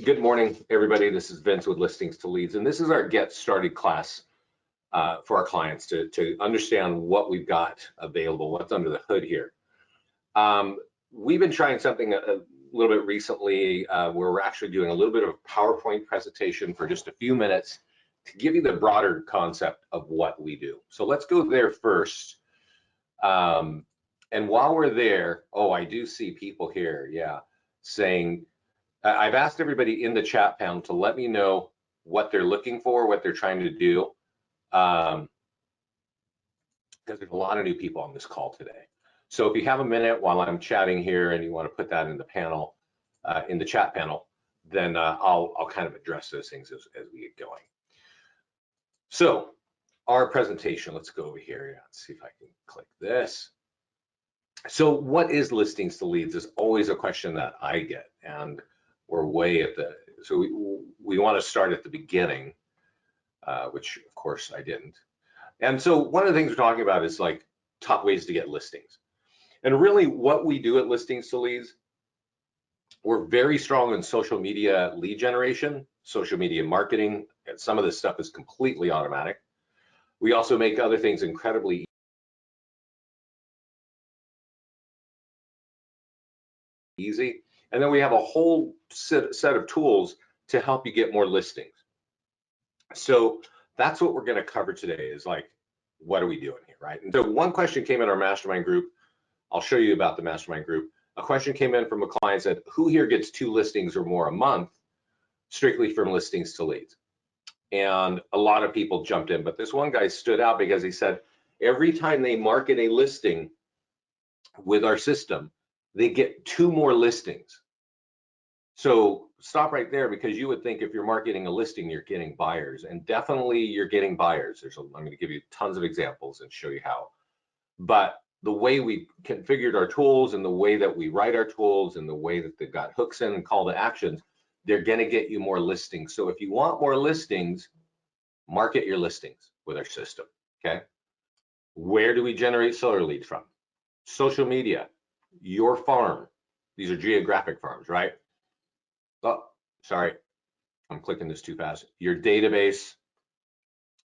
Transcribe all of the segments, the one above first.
Good morning, everybody. This is Vince with Listings to Leads, and this is our Get Started class for our clients to understand what we've got available, what's under the hood here. We've been trying something a little bit recently where we're actually doing a little bit of a PowerPoint presentation for just a few minutes to give you the broader concept of what we do. So let's go there first. And while we're there, I do see people here, saying, I've asked everybody in the chat panel to let me know what they're looking for, what they're trying to do, because there's a lot of new people on this call today. So if you have a minute while I'm chatting here and you want to put that in the panel, in the chat panel, then I'll kind of address those things as we get going. So our presentation, let's go over here. Let's see if I can click this. So what is listings to leads is always a question that I get, and we're way at the, so we want to start at the beginning, which of course I didn't. And so one of the things we're talking about is like top ways to get listings. And really what we do at Listings to Leads, we're very strong in social media lead generation, social media marketing, and some of this stuff is completely automatic. We also make other things incredibly easy. And then we have a whole set of tools to help you get more listings. So that's what we're going to cover today is like, what are we doing here, right? And so one question came in our mastermind group. I'll show you about the mastermind group. A question came in from a client said, who here gets 2 listings or more a month, strictly from Listings to Leads? And a lot of people jumped in, but this one guy stood out because he said, every time they market a listing with our system, they get 2 more listings. So stop right there, because you would think if you're marketing a listing, you're getting buyers, and definitely you're getting buyers. I'm going to give you tons of examples and show you how. But the way we configured our tools and the way that we write our tools and the way that they've got hooks in and call to actions, they're going to get you more listings. So if you want more listings, market your listings with our system, okay? Where do we generate seller leads from? Social media, your farm. These are geographic farms, right? Oh, sorry, I'm clicking this too fast. Your database,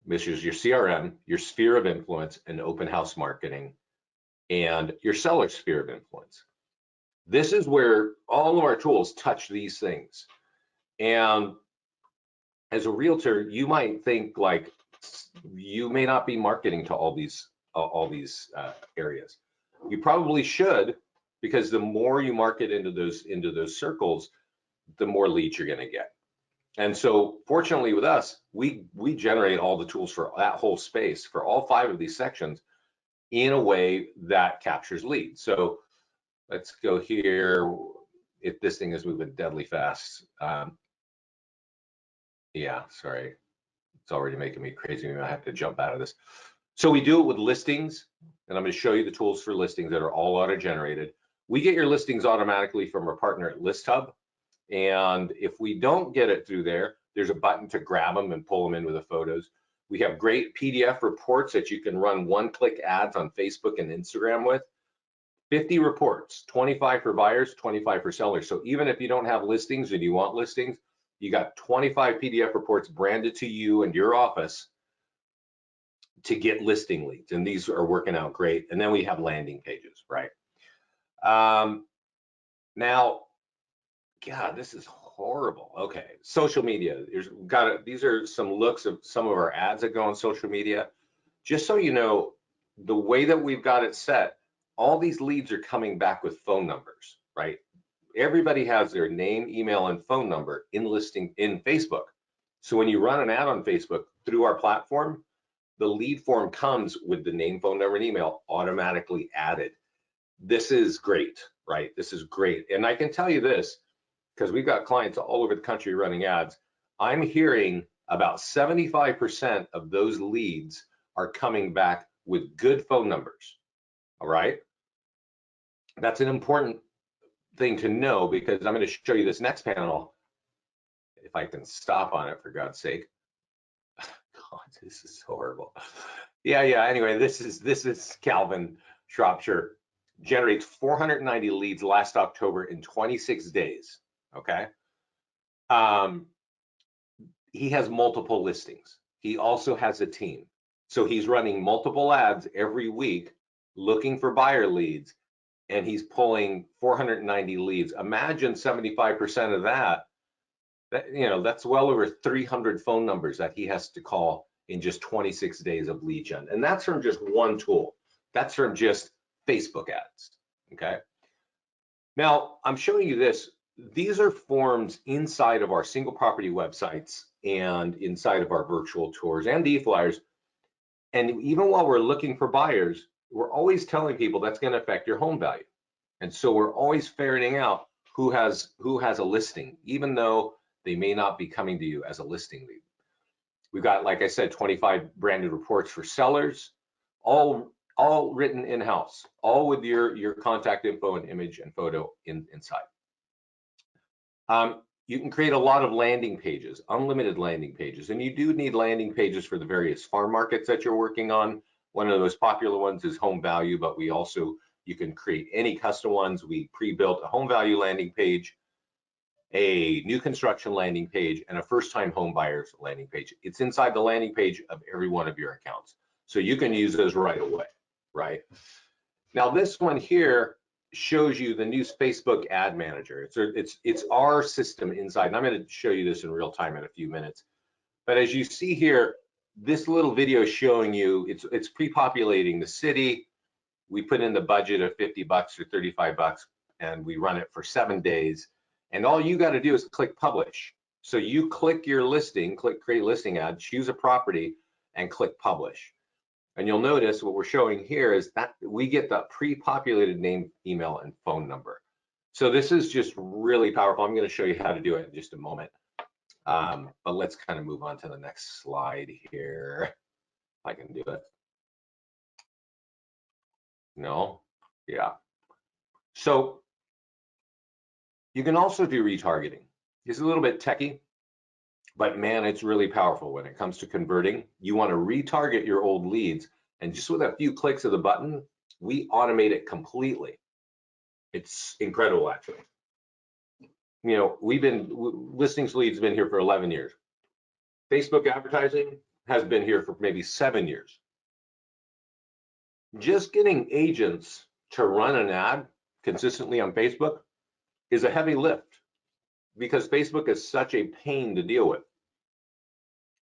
this is your CRM, your sphere of influence, and open house marketing, and your seller sphere of influence. This is where all of our tools touch these things. And as a realtor, you might think like you may not be marketing to all these areas. You probably should, because the more you market into those circles, the more leads you're going to get. And so fortunately with us, we generate all the tools for that whole space for all 5 of these sections in a way that captures leads. So let's go here. If this thing is moving deadly fast. Yeah, sorry. It's already making me crazy. I have to jump out of this. So we do it with listings, and I'm going to show you the tools for listings that are all auto-generated. We get your listings automatically from our partner at ListHub. And if we don't get it through there, there's a button to grab them and pull them in with the photos. We have great PDF reports that you can run one-click ads on Facebook and Instagram with. 50 reports, 25 for buyers, 25 for sellers. So even if you don't have listings and you want listings, you got 25 PDF reports branded to you and your office to get listing leads. And these are working out great. And then we have landing pages, right? Now, God, this is horrible. Okay, social media. These are some looks of some of our ads that go on social media. Just so you know, the way that we've got it set, all these leads are coming back with phone numbers, right? Everybody has their name, email, and phone number in Facebook. So when you run an ad on Facebook through our platform, the lead form comes with the name, phone number, and email automatically added. This is great, right? This is great. And I can tell you this, because we've got clients all over the country running ads. I'm hearing about 75% of those leads are coming back with good phone numbers, all right? That's an important thing to know, because I'm going to show you this next panel. If I can stop on it, for God's sake. God, this is horrible. Yeah, anyway, this is Calvin, Shropshire. Generates 490 leads last October in 26 days. Okay, He has multiple listings. He also has a team. So he's running multiple ads every week looking for buyer leads, and he's pulling 490 leads. Imagine 75% of that, that's well over 300 phone numbers that he has to call in just 26 days of lead gen. And that's from just one tool. That's from just Facebook ads, okay? Now, I'm showing you this. These are forms inside of our single property websites and inside of our virtual tours and e-flyers. And even while we're looking for buyers, we're always telling people that's going to affect your home value. And so we're always ferreting out who has a listing, even though they may not be coming to you as a listing lead. We've got, like I said, 25 branded reports for sellers, all written in-house, all with your contact info and image and photo inside. You can create a lot of landing pages, unlimited landing pages, and you do need landing pages for the various farm markets that you're working on. One of those popular ones is home value, but you can create any custom ones. We pre-built a home value landing page, a new construction landing page, and a first-time home buyers landing page. It's inside the landing page of every one of your accounts. So you can use those right away, right? Now this one here shows you the new Facebook ad manager. It's our system inside, and I'm going to show you this in real time in a few minutes. But as you see here, this little video is showing you it's pre-populating the city. We put in the budget of 50 bucks or 35 bucks, and we run it for 7 days. And all you got to do is click publish. So you click your listing, click create listing ad, choose a property, and click publish. And you'll notice what we're showing here is that we get the pre-populated name, email, and phone number. So this is just really powerful. I'm going to show you how to do it in just a moment. But let's kind of move on to the next slide here. If I can do it. No? Yeah. So you can also do retargeting. It's a little bit techy, but man, it's really powerful when it comes to converting. You want to retarget your old leads, and just with a few clicks of the button, we automate it completely. It's incredible, actually. Listings leads been here for 11 years. Facebook advertising has been here for maybe 7 years. Just getting agents to run an ad consistently on Facebook is a heavy lift because Facebook is such a pain to deal with.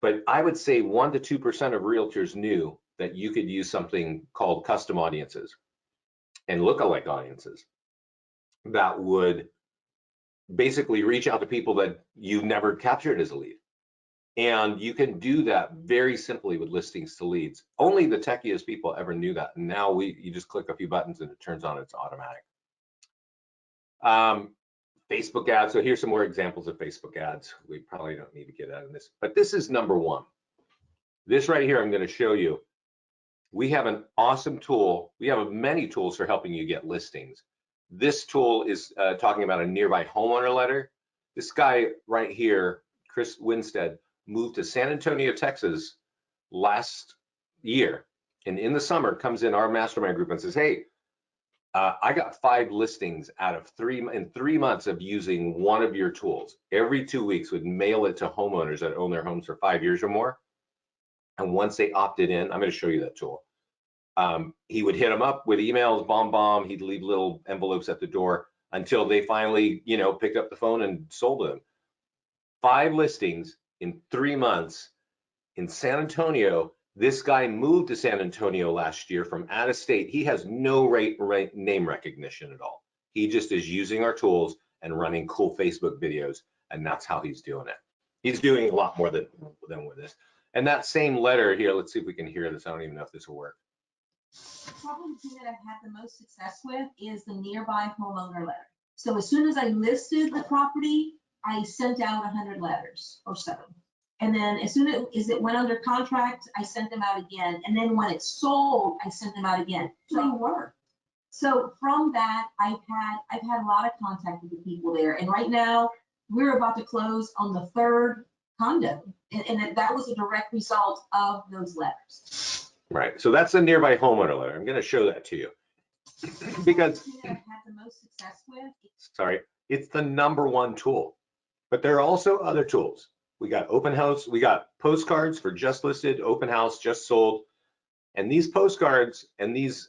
But I would say 1 to 2% of realtors knew that you could use something called custom audiences and lookalike audiences that would basically reach out to people that you've never captured as a lead. And you can do that very simply with listings to leads. Only the techiest people ever knew that. And now you just click a few buttons and it turns on, it's automatic. Facebook ads. So here's some more examples of Facebook ads. We probably don't need to get out of this, but this is number one. This right here, I'm going to show you. We have an awesome tool. We have many tools for helping you get listings. This tool is talking about a nearby homeowner letter. This guy right here, Chris Winstead, moved to San Antonio, Texas last year. And in the summer comes in our mastermind group and says, hey, I got 5 listings out of 3 months of using one of your tools. Every 2 weeks would mail it to homeowners that own their homes for 5 years or more. And once they opted in, I'm going to show you that tool. He would hit them up with emails, bomb. He'd leave little envelopes at the door until they finally, picked up the phone and sold them. 5 listings in 3 months in San Antonio. This guy moved to San Antonio last year from out of state. He has no name recognition at all. He just is using our tools and running cool Facebook videos, and that's how he's doing it. He's doing a lot more than with this. And that same letter here, let's see if we can hear this. I don't even know if this will work. Probably the thing that I've had the most success with is the nearby homeowner letter. So as soon as I listed the property, I sent out 100 letters or so. And then as soon as it went under contract, I sent them out again. And then when it sold, I sent them out again. So they worked. So from that, I've had a lot of contact with the people there. And right now, we're about to close on the 3rd condo. And that was a direct result of those letters. Right. So that's a nearby homeowner letter. I'm going to show that to you. Because I've had the most success with. Sorry, it's the #1 tool. But there are also other tools. We got open house, we got postcards for just listed, open house, just sold. And these postcards and these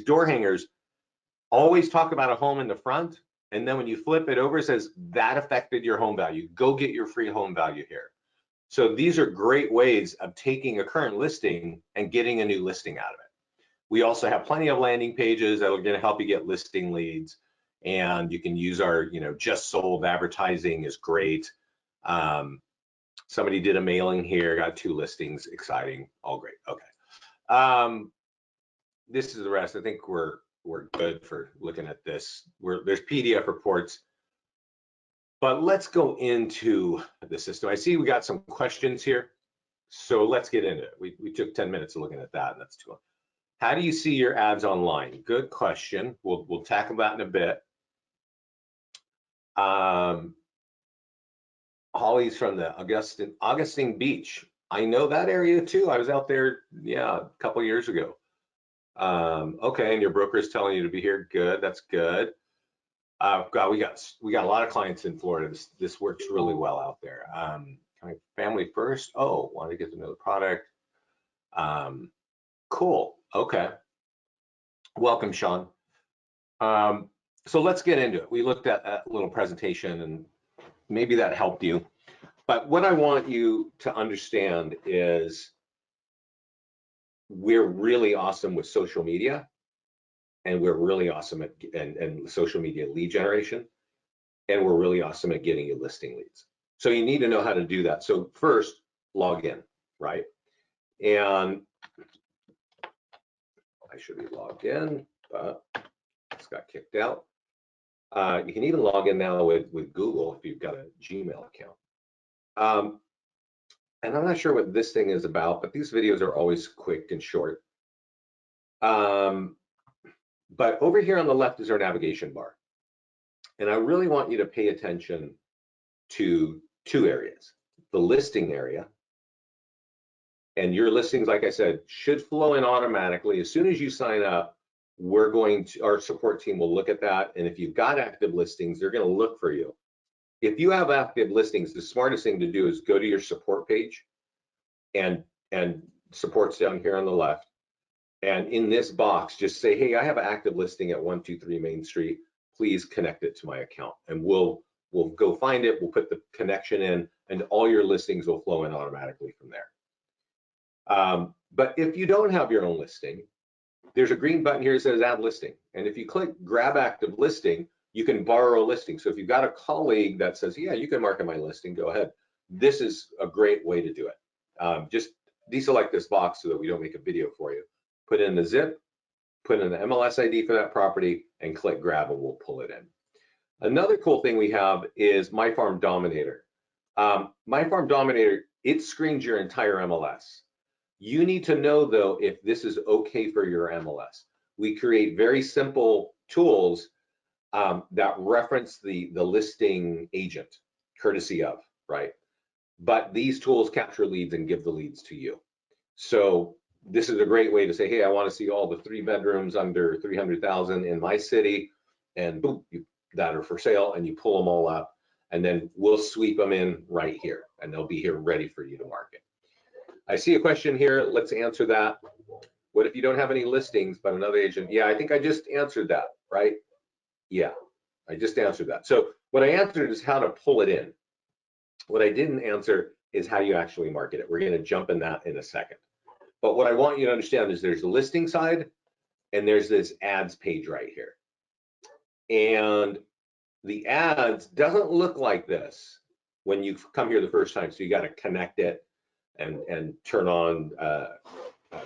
door hangers always talk about a home in the front. And then when you flip it over, it says that affected your home value. Go get your free home value here. So these are great ways of taking a current listing and getting a new listing out of it. We also have plenty of landing pages that are going to help you get listing leads. And you can use our, just sold advertising is great. Somebody did a mailing here, got 2 listings, exciting, all great. Okay. This is the rest. I think we're good for looking at this. There's PDF reports, but let's go into the system. I see we got some questions here, so let's get into it. We took 10 minutes of looking at that, and that's too long. How do you see your ads online? Good question. We'll tackle that in a bit. Holly's from the Augustine Beach. I know that area too. I was out there, a couple years ago. Okay, and your broker is telling you to be here. Good, that's good. God, we got a lot of clients in Florida. This works really well out there. Family first. Oh, want to get to know the product. Cool. Okay. Welcome, Sean. So let's get into it. We looked at a little presentation, and maybe that helped you. But what I want you to understand is we're really awesome with social media, and we're really awesome at and social media lead generation, and we're really awesome at getting you listing leads. So you need to know how to do that. So first, log in, right? And I should be logged in, but it's got kicked out. You can even log in now with Google if you've got a Gmail account. And I'm not sure what this thing is about, but these videos are always quick and short. But over here on the left is our navigation bar. And I really want you to pay attention to 2 areas. The listing area. And your listings, like I said, should flow in automatically. As soon as you sign up, our support team will look at that. And if you've got active listings, they're going to look for you. If you have active listings, the smartest thing to do is go to your support page, and support's down here on the left. And in this box, just say, hey, I have an active listing at 123 Main Street. Please connect it to my account. And we'll go find it. We'll put the connection in, and all your listings will flow in automatically from there. But if you don't have your own listing, there's a green button here that says add listing. And if you click grab active listing, you can borrow a listing. So if you've got a colleague that says, yeah, you can market my listing, go ahead. This is a great way to do it. Just deselect this box so that we don't make a video for you. Put in the zip, put in the MLS ID for that property, and click grab, and we'll pull it in. Another cool thing we have is My Farm Dominator. My Farm Dominator, it screens your entire MLS. You need to know, though, if this is okay for your MLS. We create very simple tools that reference the listing agent, courtesy of, right? But these tools capture leads and give the leads to you. So this is a great way to say, hey, I want to see all the 3 bedrooms under 300,000 in my city, and boom, that are for sale, and you pull them all up, and then we'll sweep them in right here, and they'll be here ready for you to market. I see a question here. Let's answer that. What if you don't have any listings but another agent? Yeah, I think I just answered that, right? Yeah, I just answered that. So what I answered is how to pull it in. What I didn't answer is how you actually market it. We're going to jump in that in a second. But what I want you to understand is there's the listing side, and there's this ads page right here. And the ads doesn't look like this when you come here the first time. So you got to connect it and turn on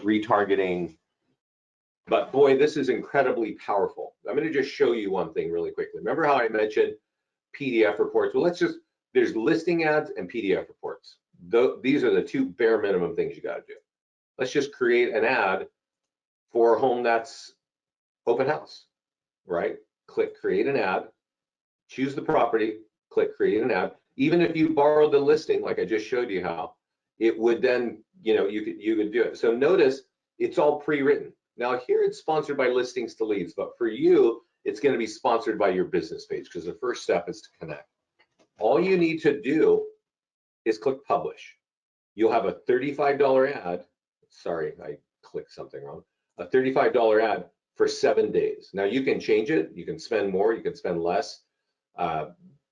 retargeting. But boy, this is incredibly powerful. I'm going to just show you one thing really quickly. Remember how I mentioned PDF reports? Well, there's listing ads and PDF reports. These are the 2 bare minimum things you got to do. Let's just create an ad for a home that's open house, right? Click create an ad, choose the property, click create an ad. Even if you borrowed the listing, like I just showed you how, it would then, you could do it. So notice it's all pre-written. Now here it's sponsored by Listings to Leads, but for you, it's going to be sponsored by your business page, because the first step is to connect. All you need to do is click publish. You'll have a $35 ad. Sorry, I clicked something wrong. A $35 ad for 7 days. Now you can change it. You can spend more, you can spend less.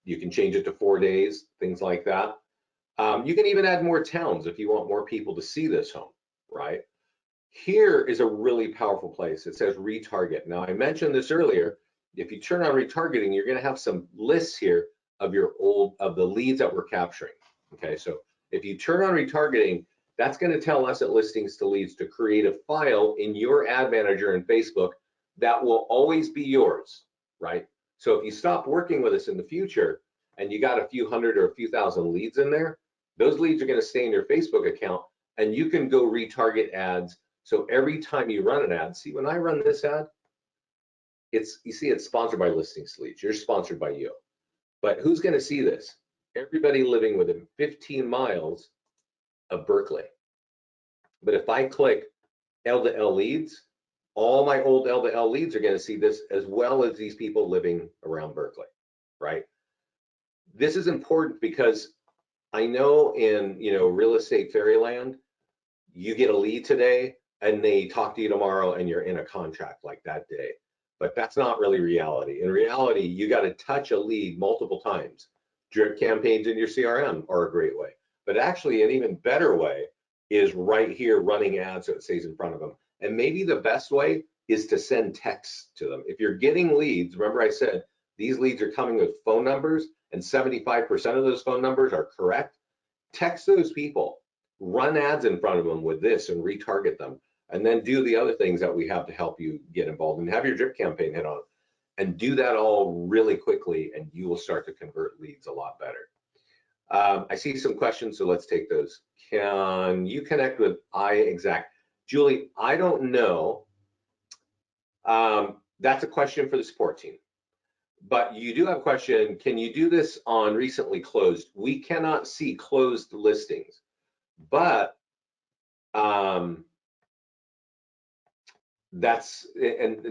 You can change it to 4 days, things like that. You can even add more towns if you want more people to see this home, right? Here is a really powerful place. It says retarget. Now I mentioned this earlier. If you turn on retargeting, you're going to have some lists here of the leads that we're capturing. Okay, so if you turn on retargeting, that's going to tell us at Listings to Leads to create a file in your ad manager in Facebook that will always be yours, right? So if you stop working with us in the future and you got a few hundred or a few thousand leads in there, those leads are going to stay in your Facebook account and you can go retarget ads. So every time you run an ad, see when I run this ad, you see it's sponsored by Listings to Leads. You're sponsored by you. But who's going to see this? Everybody living within 15 miles of Berkeley. But if I click L to L leads, all my old L to L leads are going to see this, as well as these people living around Berkeley, right? This is important because I know in real estate fairyland, you get a lead today and they talk to you tomorrow and you're in a contract like that day. But that's not really reality. In reality, you got to touch a lead multiple times. Drip campaigns in your CRM are a great way. But actually, an even better way is right here running ads so it stays in front of them. And maybe the best way is to send texts to them. If you're getting leads, remember I said these leads are coming with phone numbers and 75% of those phone numbers are correct. Text those people, run ads in front of them with this and retarget them. And then do the other things that we have to help you get involved and have your drip campaign hit on. And do that all really quickly and you will start to convert leads a lot better. I see some questions, so let's take those. Can you connect with iExact? Julie, I don't know. That's a question for the support team. But you do have a question, can you do this on recently closed? We cannot see closed listings, but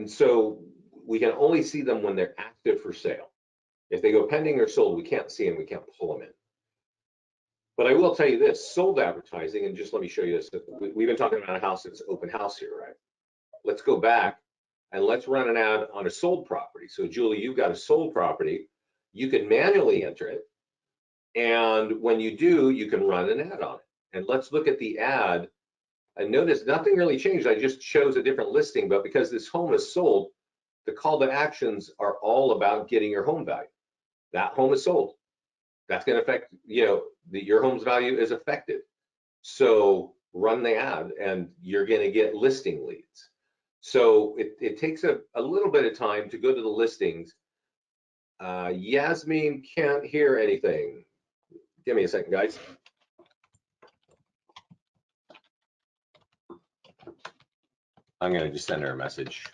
so we can only see them when they're active for sale. If they go pending or sold, we can't see them, we can't pull them in. But I will tell you this, sold advertising, and just let me show you this. We've been talking about a house that's open house here, right? Let's go back and let's run an ad on a sold property. So Julie, you've got a sold property. You can manually enter it. And when you do, you can run an ad on it. And let's look at the ad. And notice nothing really changed. I just chose a different listing, but because this home is sold, the call to actions are all about getting your home value. That home is sold. That's going to affect, your home's value is affected. So run the ad and you're going to get listing leads. So it takes a little bit of time to go to the listings. Yasmin can't hear anything. Give me a second, guys. I'm going to just send her a message.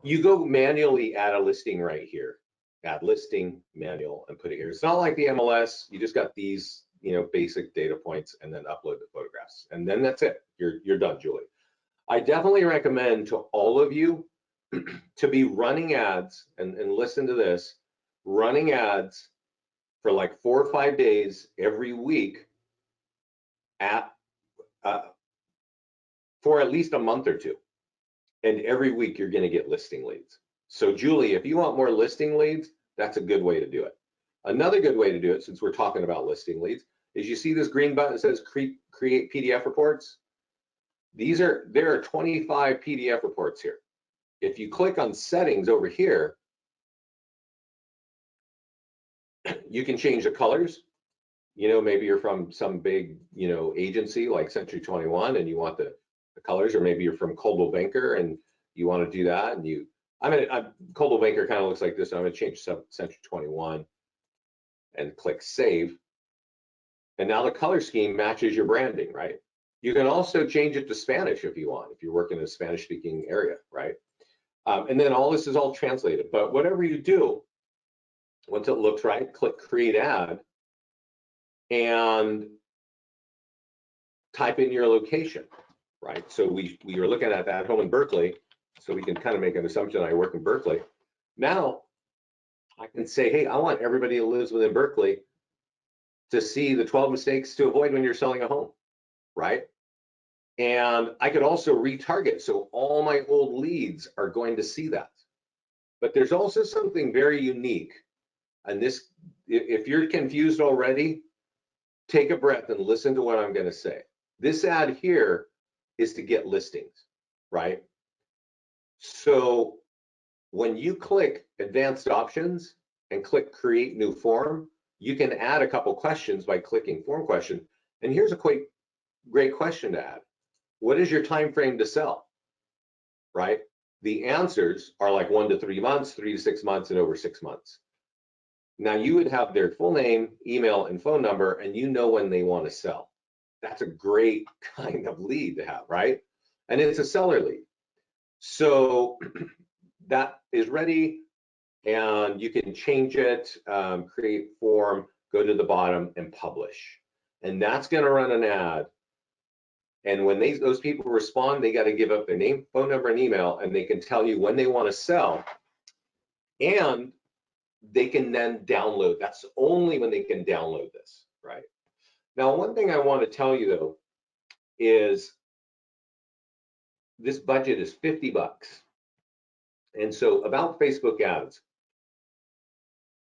You go manually add a listing right here. Add listing, manual, and put it here. It's not like the MLS. You just got these, basic data points and then upload the photographs. And then that's it. You're done, Julie. I definitely recommend to all of you to be running ads and listen to this, running ads for like 4 or 5 days every week for at least a month or two. And every week you're going to get listing leads. So Julie, if you want more listing leads, that's a good way to do it. Another good way to do it, since we're talking about listing leads, is you see this green button that says create PDF reports. There are 25 PDF reports here. If you click on settings over here, you can change the colors. Maybe you're from some big, agency like Century 21 and you want the colors, or maybe you're from Coldwell Banker and you want to do that. And Coldwell Banker kind of looks like this. I'm going to change Century 21 and click save. And now the color scheme matches your branding, right? You can also change it to Spanish if you want, if you're working in a Spanish speaking area, right? And then all this is all translated. But whatever you do, once it looks right, click create ad and type in your location, right? So we were looking at that home in Berkeley, so we can kind of make an assumption I work in Berkeley. Now, I can say, hey, I want everybody who lives within Berkeley to see the 12 mistakes to avoid when you're selling a home, right? And I could also retarget, so all my old leads are going to see that. But there's also something very unique, and this, if you're confused already, take a breath and listen to what I'm going to say. This ad here is to get listings, right? So when you click advanced options and click create new form, you can add a couple questions by clicking form question. And here's a great question to add. What is your time frame to sell, right? The answers are like 1 to 3 months, 3 to 6 months, and over 6 months. Now you would have their full name, email, and phone number, and you know when they want to sell. That's a great kind of lead to have, right? And it's a seller lead. So that is ready, and you can change it, create form, go to the bottom, and publish. And that's going to run an ad. And when those people respond, they got to give up their name, phone number, and email, and they can tell you when they want to sell. And they can then download. That's only when they can download this, right? Now, one thing I want to tell you though is this budget is 50 bucks. And so about Facebook ads,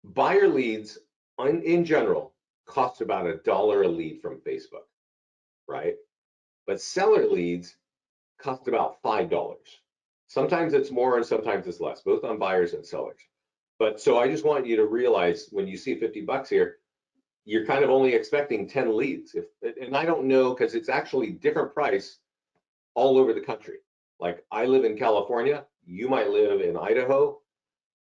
buyer leads in general cost about $1 a lead from Facebook, right? But seller leads cost about $5. Sometimes it's more and sometimes it's less, both on buyers and sellers. But so I just want you to realize when you see 50 bucks here, you're kind of only expecting 10 leads. And I don't know, because it's actually different price all over the country. Like I live in California, you might live in Idaho.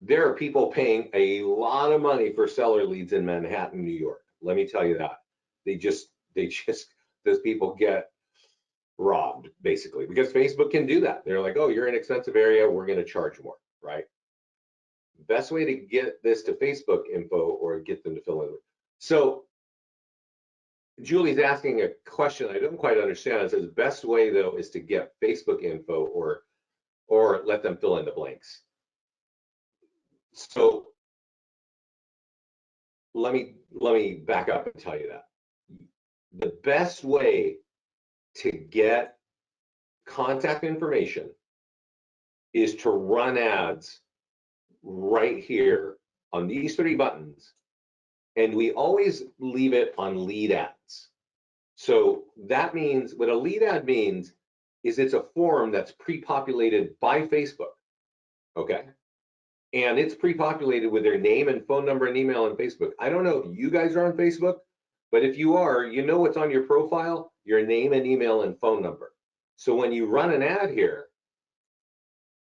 There are people paying a lot of money for seller leads in Manhattan, New York. Let me tell you that. Those people get robbed basically because Facebook can do that. They're like, oh, you're in an expensive area, we're going to charge more, right? Best way to get this to Facebook info or get them to fill in. So Julie's asking a question I don't quite understand. It says best way though is to get Facebook info or let them fill in the blanks. So let me back up and tell you that. The best way to get contact information is to run ads right here on these 3 buttons, and we always leave it on lead ads. So that means what a lead ad means is it's a form that's pre-populated by Facebook, okay? And it's pre-populated with their name and phone number and email on Facebook. I don't know if you guys are on Facebook, but if you are, you know what's on your profile, your name and email and phone number. So when you run an ad here,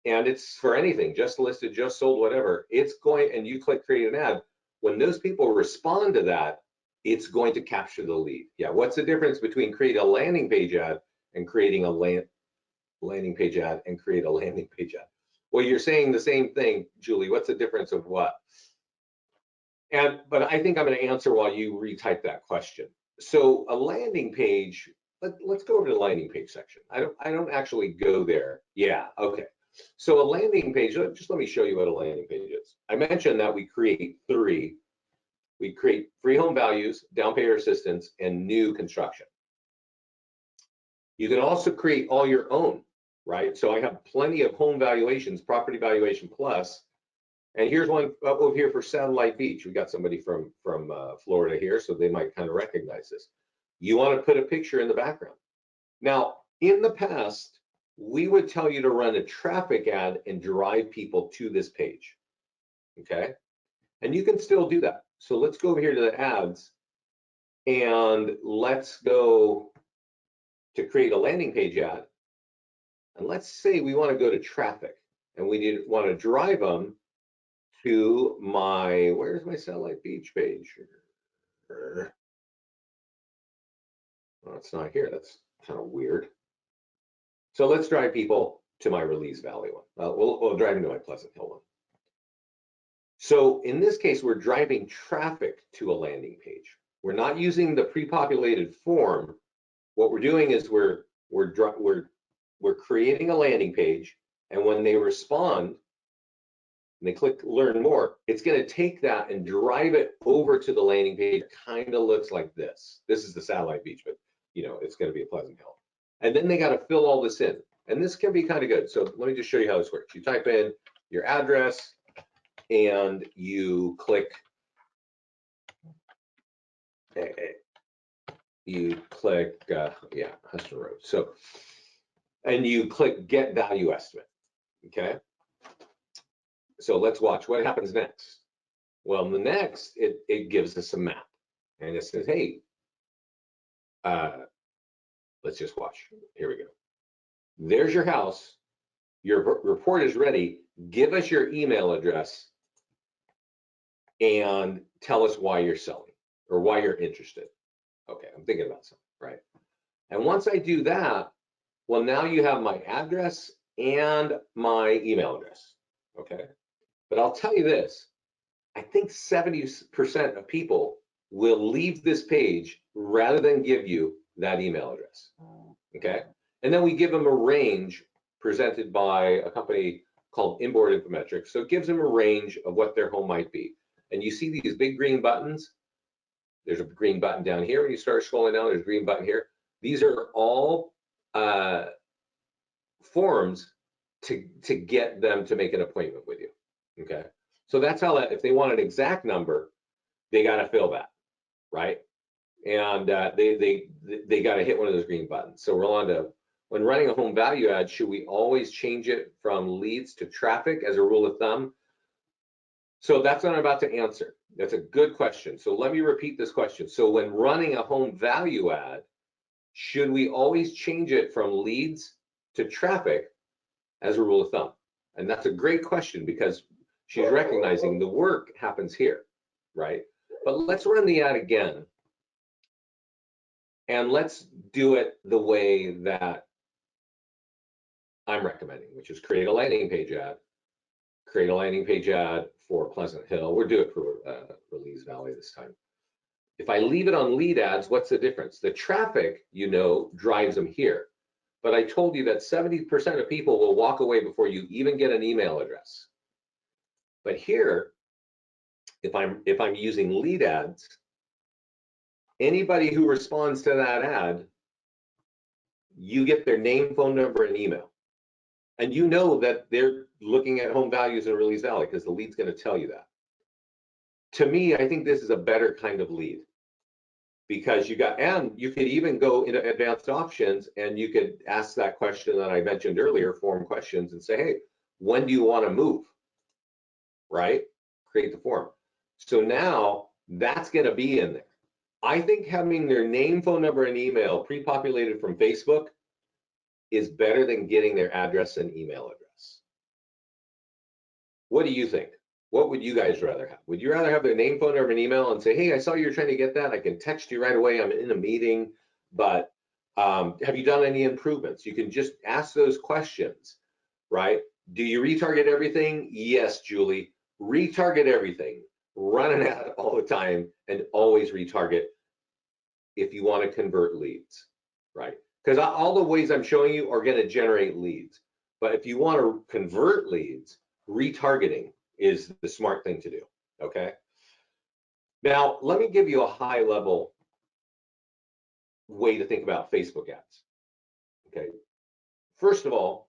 and it's for anything, just listed, just sold, whatever, it's going, and you click create an ad, when those people respond to that, it's going to capture the lead. Yeah, what's the difference between create a landing page ad and creating a landing page ad and create a landing page ad? Well, you're saying the same thing, Julie. What's the difference of what? But I think I'm going to answer while you retype that question. So a landing page, let's go over to the landing page section. I don't actually go there. Yeah, okay. So a landing page, just let me show you what a landing page is. I mentioned that we create 3. We create free home values, down payment assistance, and new construction. You can also create all your own, right? So I have plenty of home valuations, property valuation plus, and here's one up over here for Satellite Beach. We got somebody from Florida here, so they might kind of recognize this. You want to put a picture in the background. Now, in the past, we would tell you to run a traffic ad and drive people to this page, okay? And you can still do that. So let's go over here to the ads, and let's go to create a landing page ad. And let's say we want to go to traffic, and we want to drive them to where's my Satellite Beach page? Oh, it's not here. That's kind of weird. So let's drive people to my Release Valley one. We'll drive them to my Pleasant Hill one. So in this case, we're driving traffic to a landing page. We're not using the pre-populated form. What we're doing is we're creating a landing page, and when they respond, and they click learn more, it's going to take that and drive it over to the landing page. It kind of looks like this. This is the satellite beach, but you know, it's going to be a Pleasant Hill. And then they got to fill all this in. And this can be kind of good. So let me just show you how this works. You type in your address and you click Huston Road. So, and you click get value estimate. Okay. So let's watch what happens next. Well, the next, it gives us a map and it says, hey, let's just watch. Here we go. There's your house. Your report is ready. Give us your email address and tell us why you're selling or why you're interested. Okay, I'm thinking about something, right? And once I do that, well, now you have my address and my email address, okay? But I'll tell you this, I think 70% of people will leave this page rather than give you that email address, okay? And then we give them a range presented by a company called Inboard Infometrics. So it gives them a range of what their home might be. And you see these big green buttons. There's a green button down here. When you start scrolling down, there's a green button here. These are all forms to get them to make an appointment with you, okay? So that's how that, if they want an exact number, they got to fill that, right? And they got to hit one of those green buttons. So we're on to, when running a home value ad, should we always change it from leads to traffic as a rule of thumb? So that's what I'm about to answer. That's a good question. So let me repeat this question. So when running a home value ad, should we always change it from leads to traffic as a rule of thumb? And that's a great question because she's recognizing the work happens here, right? But let's run the ad again. And let's do it the way that I'm recommending, which is create a landing page ad. Create a landing page ad for Pleasant Hill. We'll do it for Lee's Valley this time. If I leave it on lead ads, what's the difference? The traffic, you know, drives them here. But I told you that 70% of people will walk away before you even get an email address. But here, if I'm using lead ads, anybody who responds to that ad, you get their name, phone number, and email. And you know that they're looking at home values in Lee's Valley because the lead's going to tell you that. To me, I think this is a better kind of lead because you could even go into advanced options and you could ask that question that I mentioned earlier, form questions, and say, hey, when do you want to move? Right? Create the form. So now that's going to be in there. I think having their name, phone number, and email pre-populated from Facebook is better than getting their address and email address. What do you think? What would you guys rather have? Would you rather have their name, phone number, and email and say, hey, I saw you're trying to get that. I can text you right away. I'm in a meeting, but have you done any improvements? You can just ask those questions, right? Do you retarget everything? Yes, Julie. Retarget everything. Run an ad all the time and always retarget if you want to convert leads, right? Because all the ways I'm showing you are going to generate leads. But if you want to convert leads, retargeting is the smart thing to do, okay? Now, let me give you a high level way to think about Facebook ads, okay? First of all,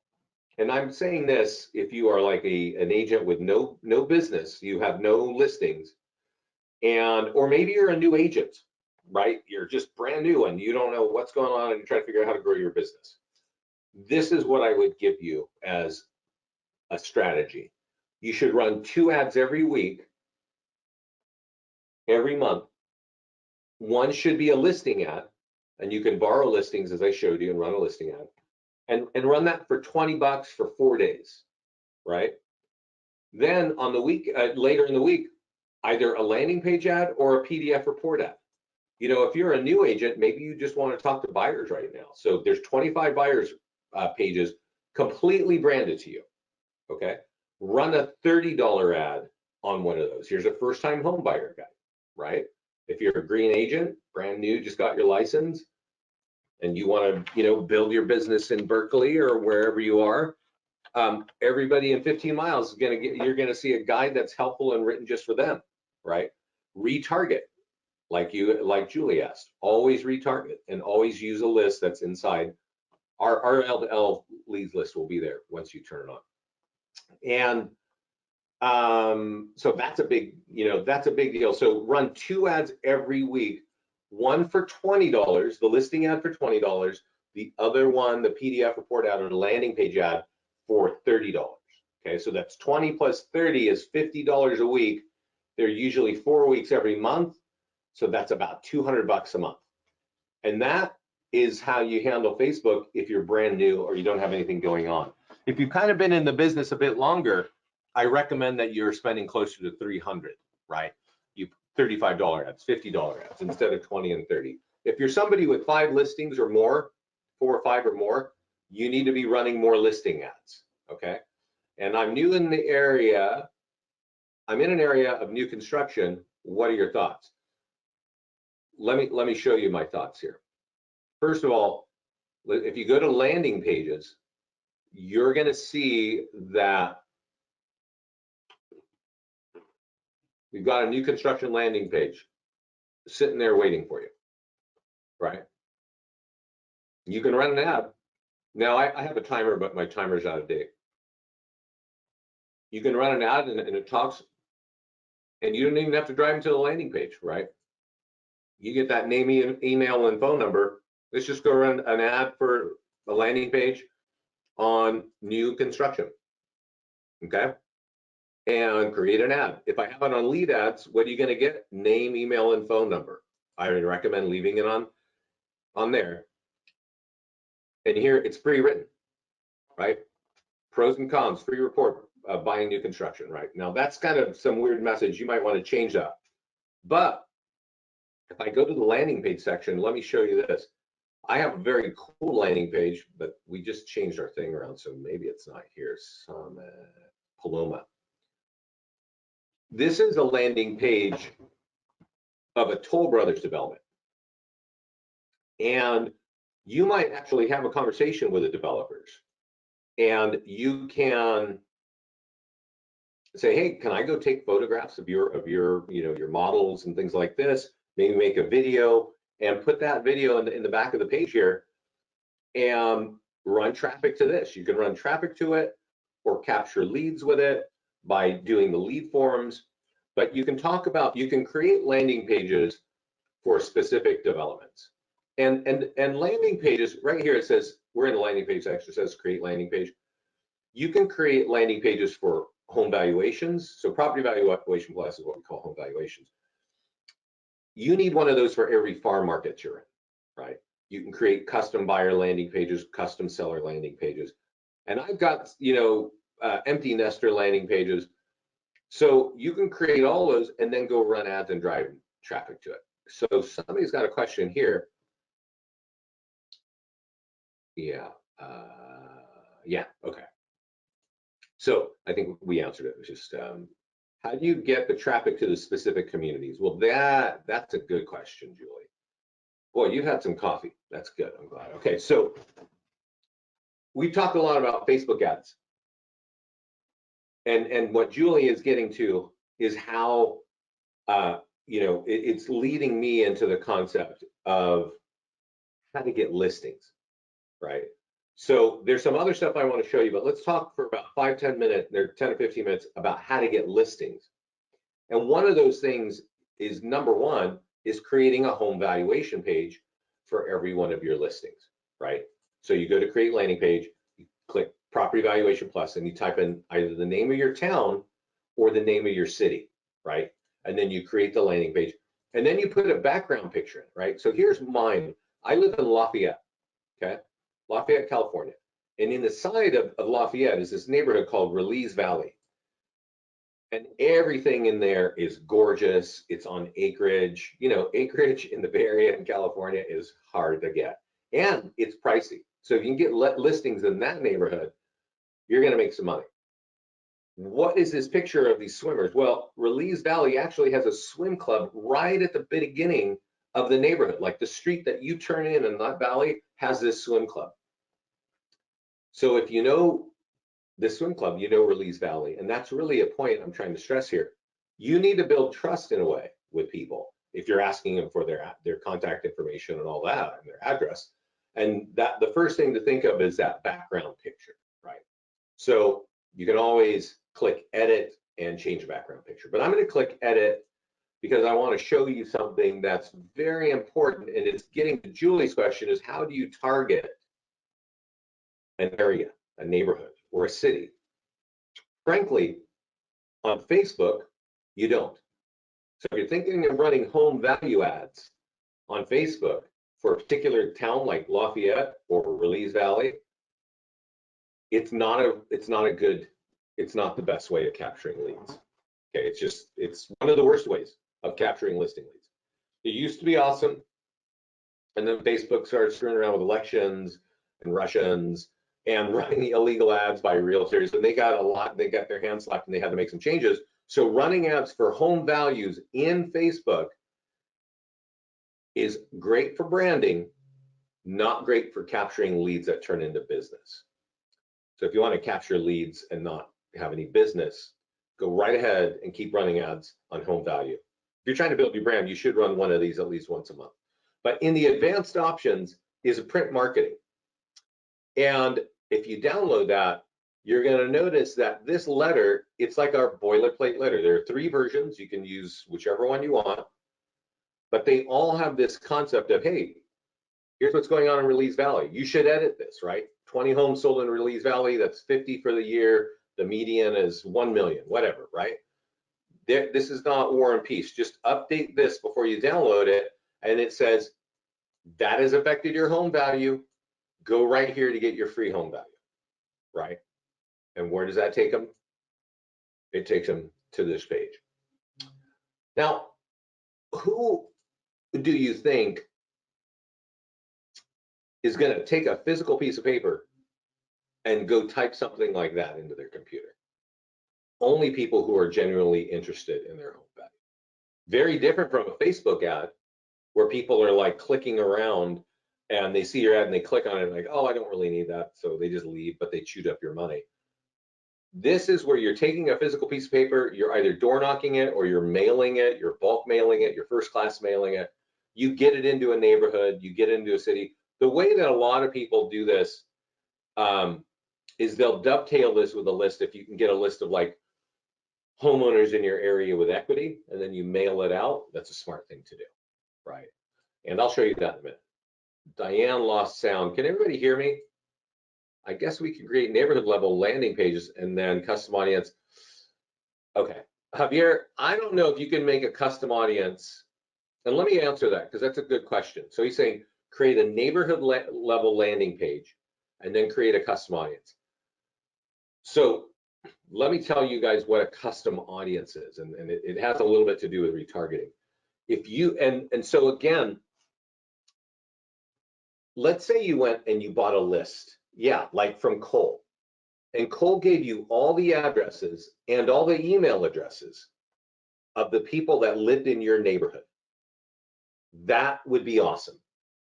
and I'm saying this if you are like an agent with no business, you have no listings, or maybe you're a new agent, right? You're just brand new and you don't know what's going on and you're trying to figure out how to grow your business. This is what I would give you as a strategy. You should run 2 ads every week, every month. One should be a listing ad, and you can borrow listings as I showed you and run a listing ad, and run that for $20 for 4 days, right? Then on the week, later in the week, either a landing page ad or a PDF report ad. You know, if you're a new agent, maybe you just want to talk to buyers right now. So there's 25 buyers pages completely branded to you, okay? Run a $30 ad on one of those. Here's a first-time home buyer guide, right? If you're a green agent, brand new, just got your license, and you want to, you know, build your business in Berkeley or wherever you are, Everybody in 15 miles is you're gonna see a guide that's helpful and written just for them, right? Retarget, like Julie asked, always retarget and always use a list that's inside. Our L2L leads list will be there once you turn it on. And so that's a big, that's a big deal. So run 2 ads every week, one for $20, the listing ad for $20, the other one, the PDF report ad or the landing page ad for $30. Okay, so that's 20 plus 30 is $50 a week. They're usually 4 weeks every month. So that's about $200 a month. And that is how you handle Facebook if you're brand new or you don't have anything going on. If you've kind of been in the business a bit longer, I recommend that you're spending closer to 300, right? You $35 ads, $50 ads instead of 20 and 30. If you're somebody with 5 listings or more, 4 or 5 or more, you need to be running more listing ads, okay? And I'm new in the area. I'm in an area of new construction. What are your thoughts? Let me show you my thoughts here. First of all, if you go to landing pages, you're going to see that we've got a new construction landing page sitting there waiting for you, right? You can run an ad. Now I have a timer, but my timer's out of date. You can run an ad and it talks, and you don't even have to drive into the landing page, right? You get that name, email, and phone number. Let's just go run an ad for a landing page on new construction, okay? And create an ad. If I have it on lead ads, what are you gonna get? Name, email, and phone number. I would recommend leaving it on there. And here it's pre-written, right? Pros and cons, free report of buying new construction, right? Now that's kind of some weird message. You might want to change that. But if I go to the landing page section, let me show you this. I have a very cool landing page, but we just changed our thing around, so maybe it's not here. Paloma. This is a landing page of a Toll Brothers development. And you might actually have a conversation with the developers. And you can say, hey, can I go take photographs of your models and things like this? Maybe make a video and put that video in the back of the page here and run traffic to this. You can run traffic to it or capture leads with it by doing the lead forms. But you can create landing pages for specific developments. And landing pages, right here it says, we're in the landing page section, it says create landing page. You can create landing pages for home valuations. So property valuation plus is what we call home valuations. You need one of those for every farm market you're in, right? You can create custom buyer landing pages, custom seller landing pages. And I've got, empty nester landing pages. So you can create all those and then go run ads and drive traffic to it. So somebody's got a question here. Yeah, okay. So I think we answered it. It was just, how do you get the traffic to the specific communities? Well, that's a good question, Julie. Boy, you've had some coffee. That's good, I'm glad. Okay, so we talked a lot about Facebook ads. And what Julie is getting to is how, it's leading me into the concept of how to get listings, right? So there's some other stuff I want to show you, but let's talk for about 5-10 minutes, 10 or 15 minutes about how to get listings. And one of those things is, number one, is creating a home valuation page for every one of your listings, right? So you go to create landing page, you click property valuation plus, and you type in either the name of your town or the name of your city, right? And then you create the landing page, and then you put a background picture in, right? So here's mine. I live in Lafayette, okay? Lafayette, California. And in the side of Lafayette is this neighborhood called Release Valley. And everything in there is gorgeous. It's on acreage. Acreage in the Bay Area in California is hard to get. And it's pricey. So if you can get listings in that neighborhood, you're going to make some money. What is this picture of these swimmers? Well, Release Valley actually has a swim club right at the beginning of the neighborhood. Like the street that you turn in that valley has this swim club. So if you know this swim club, you know, Release Valley. And that's really a point I'm trying to stress here. You need to build trust in a way with people if you're asking them for their contact information and all that and their address. And that the first thing to think of is that background picture, right? So you can always click edit and change the background picture, but I'm going to click edit because I want to show you something that's very important, and it's getting to Julie's question, is how do you target an area, a neighborhood, or a city? Frankly, on Facebook, you don't. So if you're thinking of running home value ads on Facebook for a particular town like Lafayette or Release Valley, it's not the best way of capturing leads. Okay, it's one of the worst ways of capturing listing leads. It used to be awesome, and then Facebook started screwing around with elections and Russians and running illegal ads by realtors, and they got their hands slapped and they had to make some changes. So running ads for home values in Facebook is great for branding, not great for capturing leads that turn into business. So if you want to capture leads and not have any business, go right ahead and keep running ads on home value. If you're trying to build your brand, you should run one of these at least once a month. But in the advanced options is a print marketing. And if you download that, you're going to notice that this letter, it's like our boilerplate letter. There are 3 versions. You can use whichever one you want, but they all have this concept of, hey, here's what's going on in Release Valley. You should edit this, right? 20 homes sold in Release Valley, that's 50 for the year. The median is 1 million, whatever, right? This is not War and Peace. Just update this before you download it, and it says, that has affected your home value. Go right here to get your free home value, right? And where does that take them? It takes them to this page. Now, who do you think is going to take a physical piece of paper and go type something like that into their computer? Only people who are genuinely interested in their home value. Very different from a Facebook ad where people are like clicking around and they see your ad and they click on it and like, oh, I don't really need that. So they just leave, but they chewed up your money. This is where you're taking a physical piece of paper, you're either door knocking it or you're mailing it, you're bulk mailing it, you're first class mailing it. You get it into a neighborhood, you get it into a city. The way that a lot of people do this is they'll dovetail this with a list. If you can get a list of like homeowners in your area with equity, and then you mail it out, that's a smart thing to do, right? And I'll show you that in a minute. Diane lost sound. Can everybody hear me? I guess we could create neighborhood level landing pages and then custom audience. Okay, Javier, I don't know if you can make a custom audience. And let me answer that because that's a good question. So he's saying create a neighborhood level landing page and then create a custom audience. So let me tell you guys what a custom audience is, and it has a little bit to do with retargeting. If you, and so again, let's say you went and you bought a list, yeah, like from Cole, and Cole gave you all the addresses and all the email addresses of the people that lived in your neighborhood. That would be awesome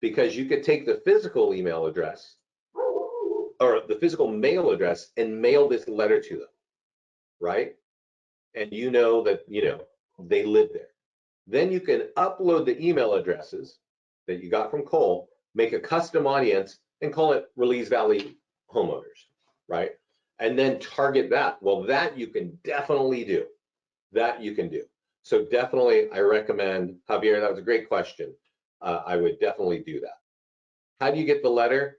because you could take the physical email address or the physical mail address and mail this letter to them, right? And you know that, you know, they live there. Then you can upload the email addresses that you got from Cole, make a custom audience and call it Release Valley homeowners, right? And then target that. Well, that you can definitely do. That you can do. So definitely, I recommend, Javier, that was a great question. I would definitely do that. How do you get the letter?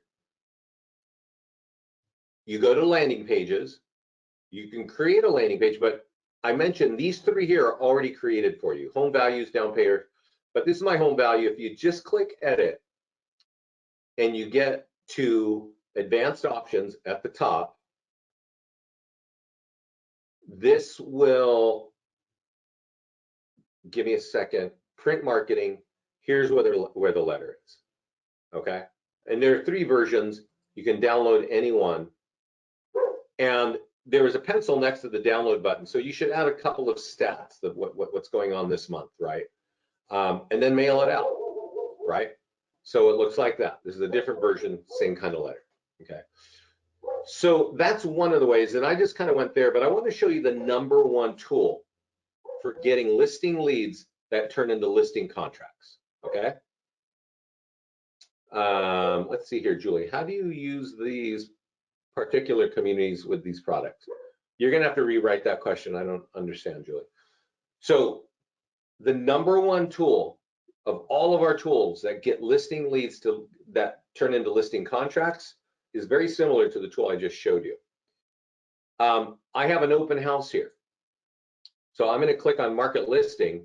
You go to landing pages. You can create a landing page, but I mentioned these 3 here are already created for you. Home values, down payer, but this is my home value. If you just click edit and you get to advanced options at the top, this will, give me a second, print marketing, here's where the letter is, okay? And there are 3 versions. You can download any one. And there is a pencil next to the download button. So you should add a couple of stats of what's going on this month, right? And then mail it out, right? So it looks like that. This is a different version, same kind of letter, okay? So that's one of the ways, and I just kind of went there, but I want to show you the number one tool for getting listing leads that turn into listing contracts, okay? Let's see here, Julie, how do you use these particular communities with these products? You're gonna have to rewrite that question. I don't understand, Julie. So the number one tool of all of our tools that get listing leads that turn into listing contracts is very similar to the tool I just showed you. I have an open house here. So I'm going to click on market listing.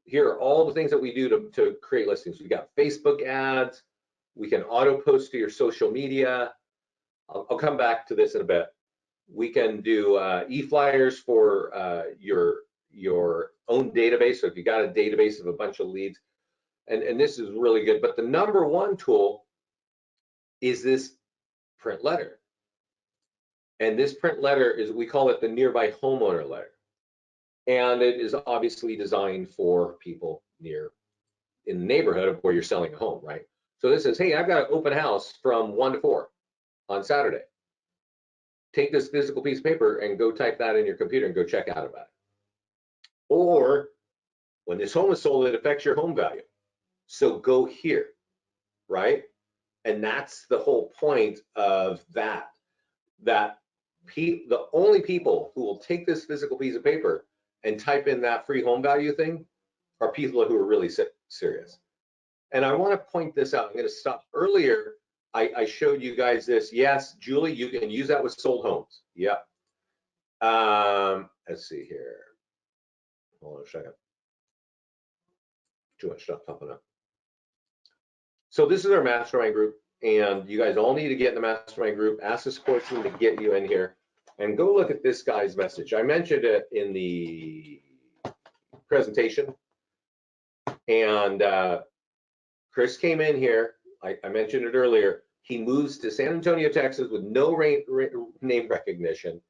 Here are all the things that we do to create listings. We've got Facebook ads. We can auto post to your social media. I'll come back to this in a bit. We can do e-flyers for your own database. So if you got a database of a bunch of leads, and this is really good. But the number one tool is this print letter. And this print letter is, we call it the nearby homeowner letter. And it is obviously designed for people near in the neighborhood of where you're selling a home, right? So this says, hey, I've got an open house from 1 to 4 on Saturday. Take this physical piece of paper and go type that in your computer and go check out about it. Or when this home is sold, it affects your home value. So go here, right? And that's the whole point of that. The only people who will take this physical piece of paper and type in that free home value thing are people who are really serious. And I want to point this out. I'm going to stop. Earlier, I showed you guys this. Yes, Julie, you can use that with sold homes. Yep. Let's see here. Hold on a second. Too much stuff popping up. So this is our mastermind group, and you guys all need to get in the mastermind group. Ask the support team to get you in here, and go look at this guy's message. I mentioned it in the presentation, and Chris came in here. I mentioned it earlier. He moves to San Antonio, Texas with no name recognition,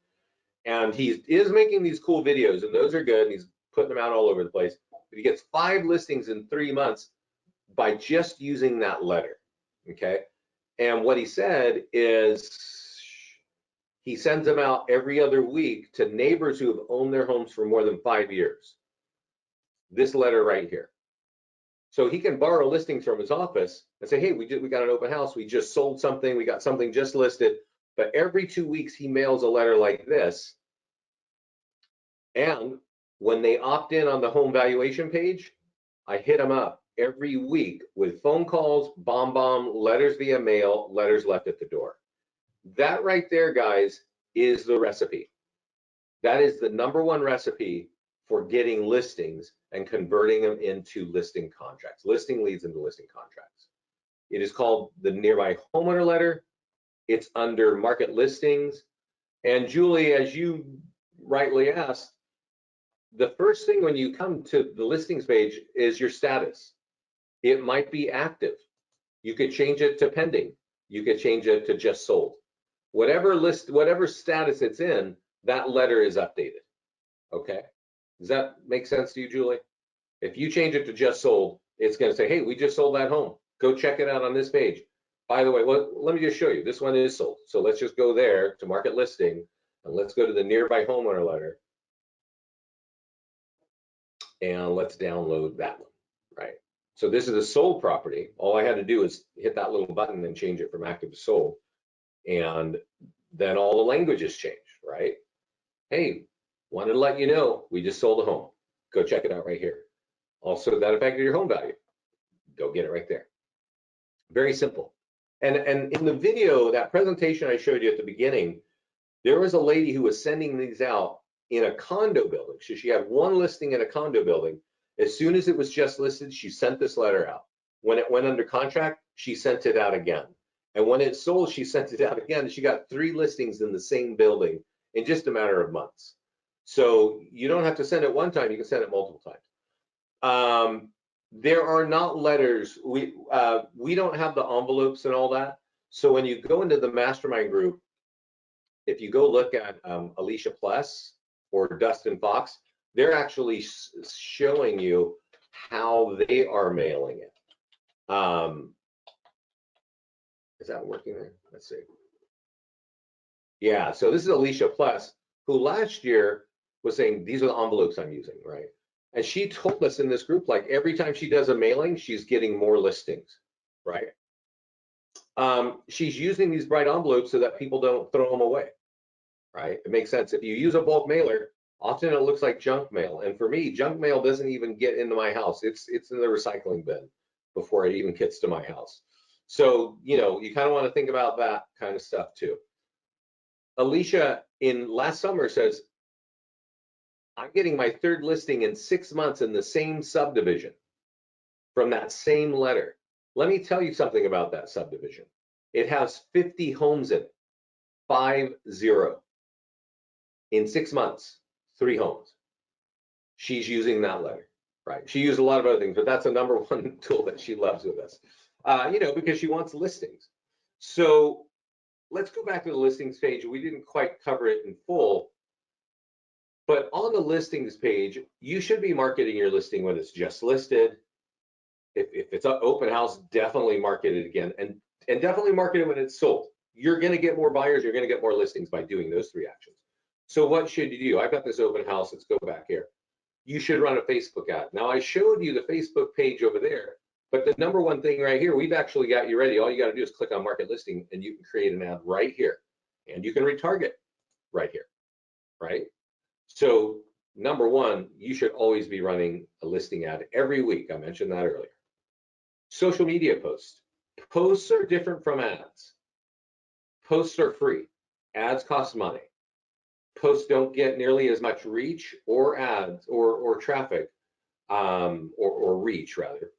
and he is making these cool videos, and those are good. And he's putting them out all over the place. But he gets 5 listings in 3 months by just using that letter, okay? And what he said is he sends them out every other week to neighbors who have owned their homes for more than 5 years. This letter right here. So he can borrow listings from his office and say, hey, we got an open house. We just sold something. We got something just listed. But every 2 weeks, he mails a letter like this. And when they opt in on the home valuation page, I hit them up every week with phone calls, bomb, letters via mail, letters left at the door. That right there, guys, is the recipe. That is the number one recipe for getting listings and converting them into listing contracts, listing leads into listing contracts. It is called the nearby homeowner letter. It's under market listings. And Julie, as you rightly asked, the first thing when you come to the listings page is your status. It might be active. You could change it to pending. You could change it to just sold. Whatever status it's in, that letter is updated. Okay? Does that make sense to you, Julie? If you change it to just sold, it's going to say, hey, we just sold that home. Go check it out on this page. By the way, let me just show you. This one is sold. So let's just go there to market listing, and let's go to the nearby homeowner letter. And let's download that one, right? So this is a sold property. All I had to do is hit that little button and change it from active to sold. And then all the languages change, right? Hey, wanted to let you know, we just sold a home. Go check it out right here. Also, that affected your home value. Go get it right there. Very simple. And in the video, that presentation I showed you at the beginning, there was a lady who was sending these out in a condo building. So she had one listing in a condo building. As soon as it was just listed, she sent this letter out. When it went under contract, she sent it out again. And when it sold, she sent it out again. She got 3 listings in the same building in just a matter of months. So you don't have to send it one time, you can send it multiple times. There are not letters. We don't have the envelopes and all that. So when you go into the mastermind group, if you go look at Alicia Pless or Dustin Fox, they're actually showing you how they are mailing it. Is that working there? Let's see. Yeah, so this is Alicia Plus, who last year was saying, these are the envelopes I'm using, right? And she told us in this group, like every time she does a mailing, she's getting more listings, right? She's using these bright envelopes so that people don't throw them away, right? It makes sense. If you use a bulk mailer, often it looks like junk mail. And for me, junk mail doesn't even get into my house. It's in the recycling bin before it even gets to my house. So, you know, you kind of want to think about that kind of stuff too. Alicia in last summer says, I'm getting my third listing in 6 months in the same subdivision from that same letter. Let me tell you something about that subdivision. It has 50 homes in it, 50. In 6 months, 3 homes. She's using that letter, right? She used a lot of other things, but that's a number one tool that she loves with us, you know, because she wants listings. So let's go back to the listings page. We didn't quite cover it in full, but on the listings page, you should be marketing your listing when it's just listed. If it's an open house, definitely market it again, and definitely market it when it's sold. You're going to get more buyers. You're going to get more listings by doing those 3 actions. So what should you do? I've got this open house. Let's go back here. You should run a Facebook ad. Now I showed you the Facebook page over there, but the number one thing right here, we've actually got you ready. All you got to do is click on market listing and you can create an ad right here, and you can retarget right here, right? So number one, you should always be running a listing ad every week. I mentioned that earlier. Social media posts. Posts are different from ads. Posts are free. Ads cost money. Posts don't get nearly as much reach or ads or traffic or reach rather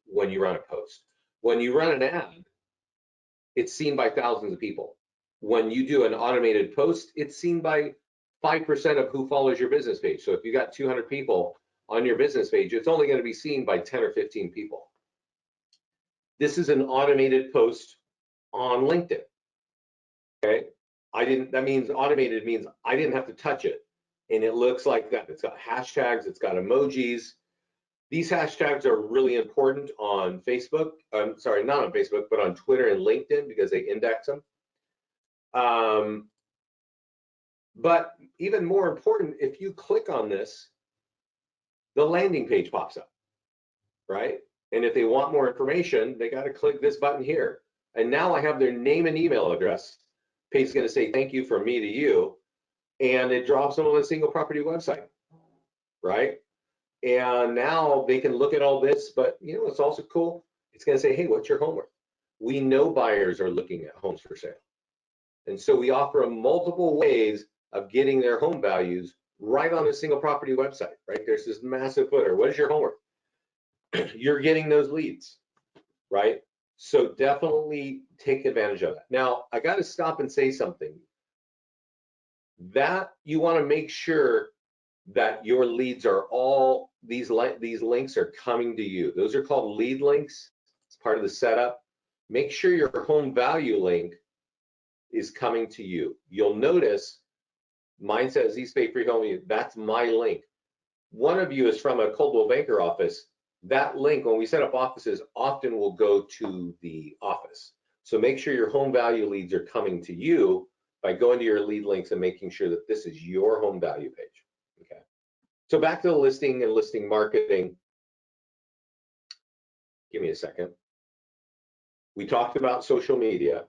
when you run a post. When you run an ad, it's seen by thousands of people. When you do an automated post, it's seen by 5% of who follows your business page. So if you got 200 people on your business page, it's only going to be seen by 10 or 15 people. This is an automated post on LinkedIn. Okay, that means automated means I didn't have to touch it. And it looks like that. It's got hashtags, it's got emojis. These hashtags are really important on Facebook. Sorry, not on Facebook, but on Twitter and LinkedIn because they index them. But even more important, if you click on this, the landing page pops up, right? And if they want more information, they got to click this button here. And now I have their name and email address. Page is going to say thank you from me to you, and it drops them on a single property website, right? And now they can look at all this, but you know, it's also cool. It's going to say, hey, what's your home worth? We know buyers are looking at homes for sale. And so we offer them multiple ways of getting their home values right on a single property website, right? There's this massive footer. What is your home worth? You're getting those leads, right? So definitely take advantage of that. Now, I got to stop and say something. That you want to make sure that your leads are all, these links are coming to you. Those are called lead links. It's part of the setup. Make sure your home value link is coming to you. You'll notice mine says East Bay Free Home. That's my link. One of you is from a Coldwell Banker office. That link, when we set up offices, often will go to the office. So make sure your home value leads are coming to you by going to your lead links and making sure that this is your home value page. Okay. So back to the listing and listing marketing. Give me a second. We talked about social media,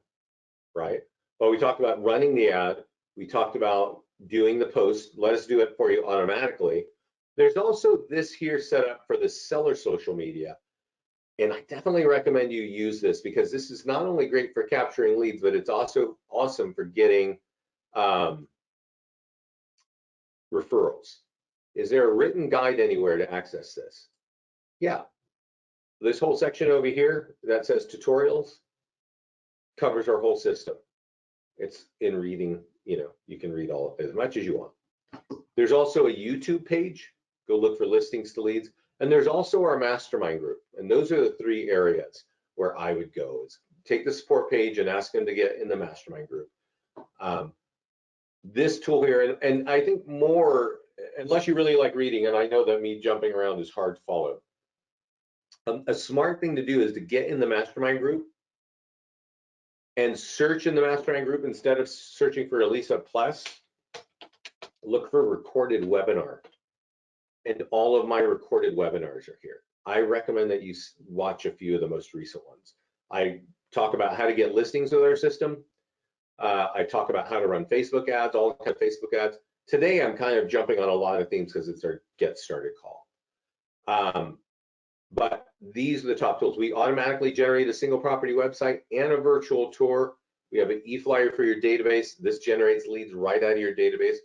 right? Well, we talked about running the ad. We talked about doing the post. Let us do it for you automatically. There's also this here set up for the seller social media. And I definitely recommend you use this because this is not only great for capturing leads, but it's also awesome for getting referrals. Is there a written guide anywhere to access this? Yeah. This whole section over here that says tutorials covers our whole system. It's in reading, you know, you can read all of it as much as you want. There's also a YouTube page. Go look for listings to leads. And there's also our mastermind group. And those are the 3 areas where I would go is take the support page and ask them to get in the mastermind group. This tool here, and I think more, unless you really like reading, and I know that me jumping around is hard to follow. A smart thing to do is to get in the mastermind group and search in the mastermind group, instead of searching for Elisa Plus, look for recorded webinar. And all of my recorded webinars are here. I recommend that you watch a few of the most recent ones. I talk about how to get listings with our system. I talk about how to run Facebook ads, all kinds of Facebook ads. Today, I'm kind of jumping on a lot of themes because it's our get started call. But these are the top tools. We automatically generate a single property website and a virtual tour. We have an e-flyer for your database. This generates leads right out of your database,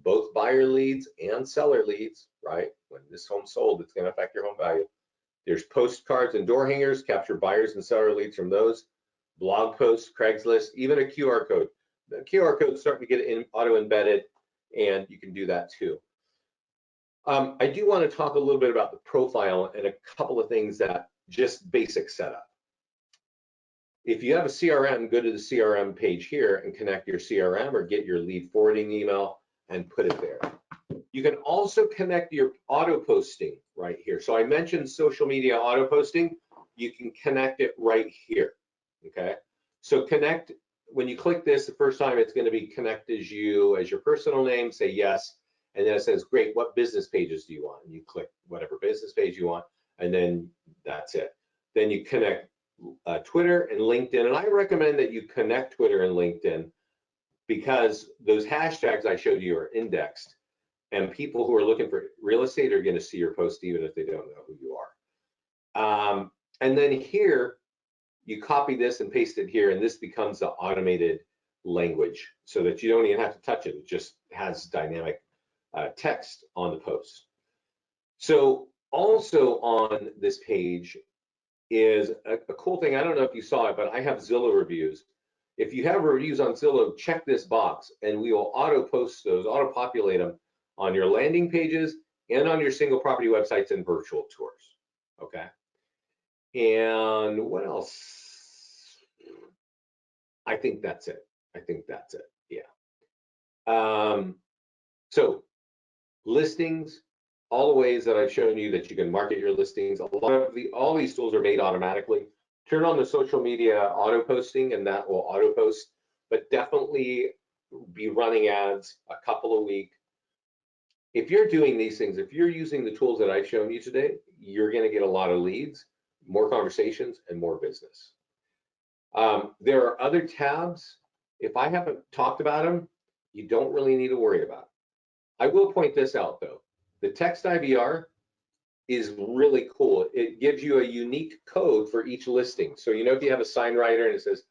both buyer leads and seller leads, right? When this home's sold, it's going to affect your home value. There's postcards and door hangers, capture buyers and seller leads from those. Blog posts, Craigslist, even a QR code. The QR code is starting to get auto-embedded, and you can do that too. I do want to talk a little bit about the profile and a couple of things that just basic setup. If you have a CRM, go to the CRM page here and connect your CRM or get your lead forwarding email and put it there. You can also connect your auto posting right here. So I mentioned social media auto posting. You can connect it right here, okay? So connect, when you click this the first time, it's going to be connect as you, as your personal name, say yes. And then it says, great, what business pages do you want? And you click whatever business page you want, and then that's it. Then you connect Twitter and LinkedIn. And I recommend that you connect Twitter and LinkedIn because those hashtags I showed you are indexed, and people who are looking for real estate are going to see your post even if they don't know who you are. And then here, you copy this and paste it here, and this becomes the automated language so that you don't even have to touch it. It just has dynamic text on the post. So also on this page is a cool thing. I don't know if you saw it, but I have Zillow reviews. If you have reviews on Zillow, check this box and we will auto post those, auto populate them on your landing pages and on your single property websites and virtual tours, okay? And what else? I think that's it. Yeah. So listings, all the ways that I've shown you that you can market your listings. All these tools are made automatically. Turn on the social media auto posting and that will auto post, but definitely be running ads a couple a week. If you're doing these things, if you're using the tools that I've shown you today, you're going to get a lot of leads, more conversations, and more business. There are other tabs. If I haven't talked about them, you don't really need to worry about it. I will point this out though. The text IVR is really cool. It gives you a unique code for each listing. So, you know, if you have a sign writer and it says,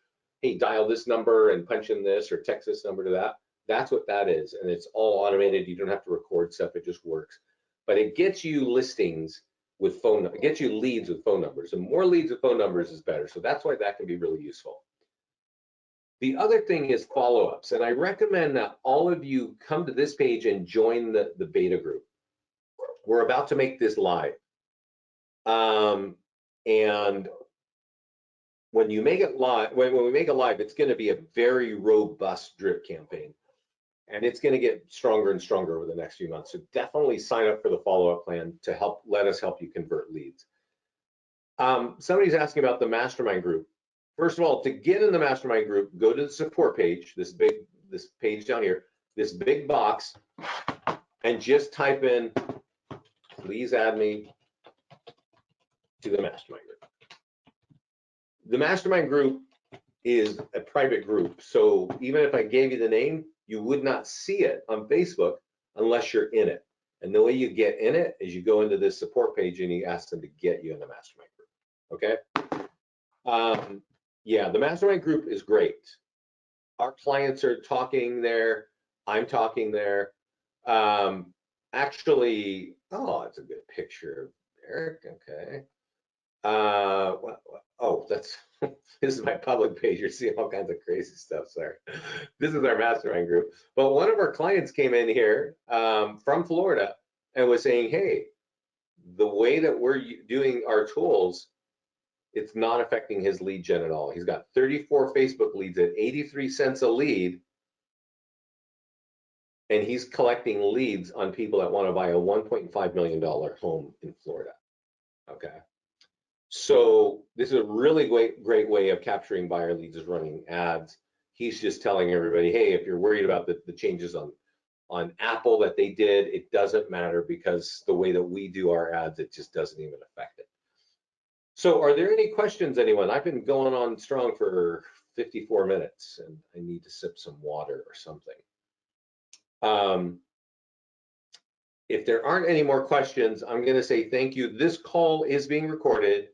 hey, dial this number and punch in this or text this number to that, that's what that is. And it's all automated. You don't have to record stuff. It just works. But it gets you listings with it gets you leads with phone numbers. And more leads with phone numbers is better. So that's why that can be really useful. The other thing is follow-ups. And I recommend that all of you come to this page and join the beta group. We're about to make this live. And when you make it live, when we make it live, it's going to be a very robust drip campaign. And it's going to get stronger and stronger over the next few months. So definitely sign up for the follow-up plan to let us help you convert leads. Somebody's asking about the mastermind group. First of all, to get in the mastermind group, go to the support page, this page down here, this big box, and just type in, please add me to the mastermind group. The mastermind group is a private group. So even if I gave you the name, you would not see it on Facebook unless you're in it. And the way you get in it is you go into this support page and you ask them to get you in the mastermind group, okay? Yeah, the mastermind group is great. Our clients are talking there. I'm talking there. Actually, oh, it's a good picture of Eric, okay. Oh, that's this is my public page. You're seeing all kinds of crazy stuff. Sorry. This is our mastermind group. But one of our clients came in here from Florida and was saying, hey, the way that we're doing our tools, it's not affecting his lead gen at all. He's got 34 Facebook leads at 83 cents a lead. And he's collecting leads on people that want to buy a $1.5 million home in Florida. Okay. So this is a really great way of capturing buyer leads, is running ads. He's just telling everybody, hey, if you're worried about the changes on Apple that they did, it doesn't matter, because the way that we do our ads, it just doesn't even affect it. So are there any questions, anyone? I've been going on strong for 54 minutes and I need to sip some water or something. If there aren't any more questions, I'm going to say thank you. This call is being recorded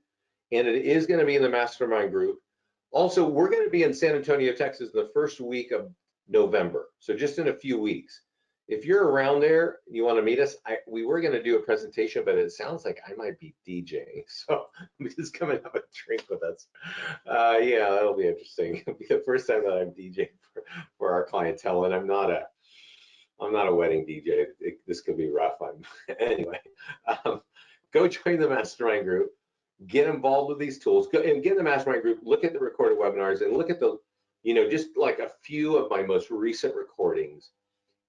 and it is going to be in the mastermind group. Also, we're going to be in San Antonio, Texas, the first week of November. So just in a few weeks. If you're around there, you want to meet us, we were going to do a presentation, but it sounds like I might be DJing. So please come and have a drink with us. Yeah, that'll be interesting. It'll be the first time that I'm DJing for our clientele, and I'm not a wedding DJ. This could be rough. Anyway, go join the mastermind group. Get involved with these tools. Go and get in the mastermind group. Look at the recorded webinars and look at the, just like a few of my most recent recordings.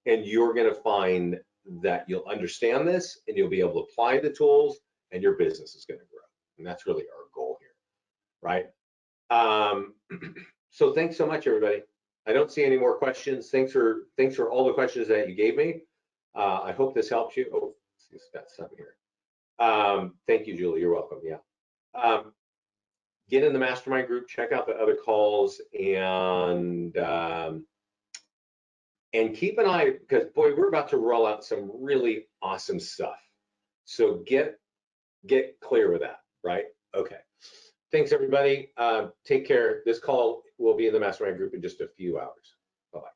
And you're going to find that you'll understand this and you'll be able to apply the tools and your business is going to grow. And that's really our goal here, right? So thanks so much, everybody. I don't see any more questions. Thanks for all the questions that you gave me. I hope this helps you. Oh, it's got some here. Thank you, Julie. You're welcome. Yeah. Get in the mastermind group. Check out the other calls and keep an eye, because boy, we're about to roll out some really awesome stuff. So get clear with that, right? Okay. Thanks, everybody. Take care. This call will be in the mastermind group in just a few hours. Bye-bye.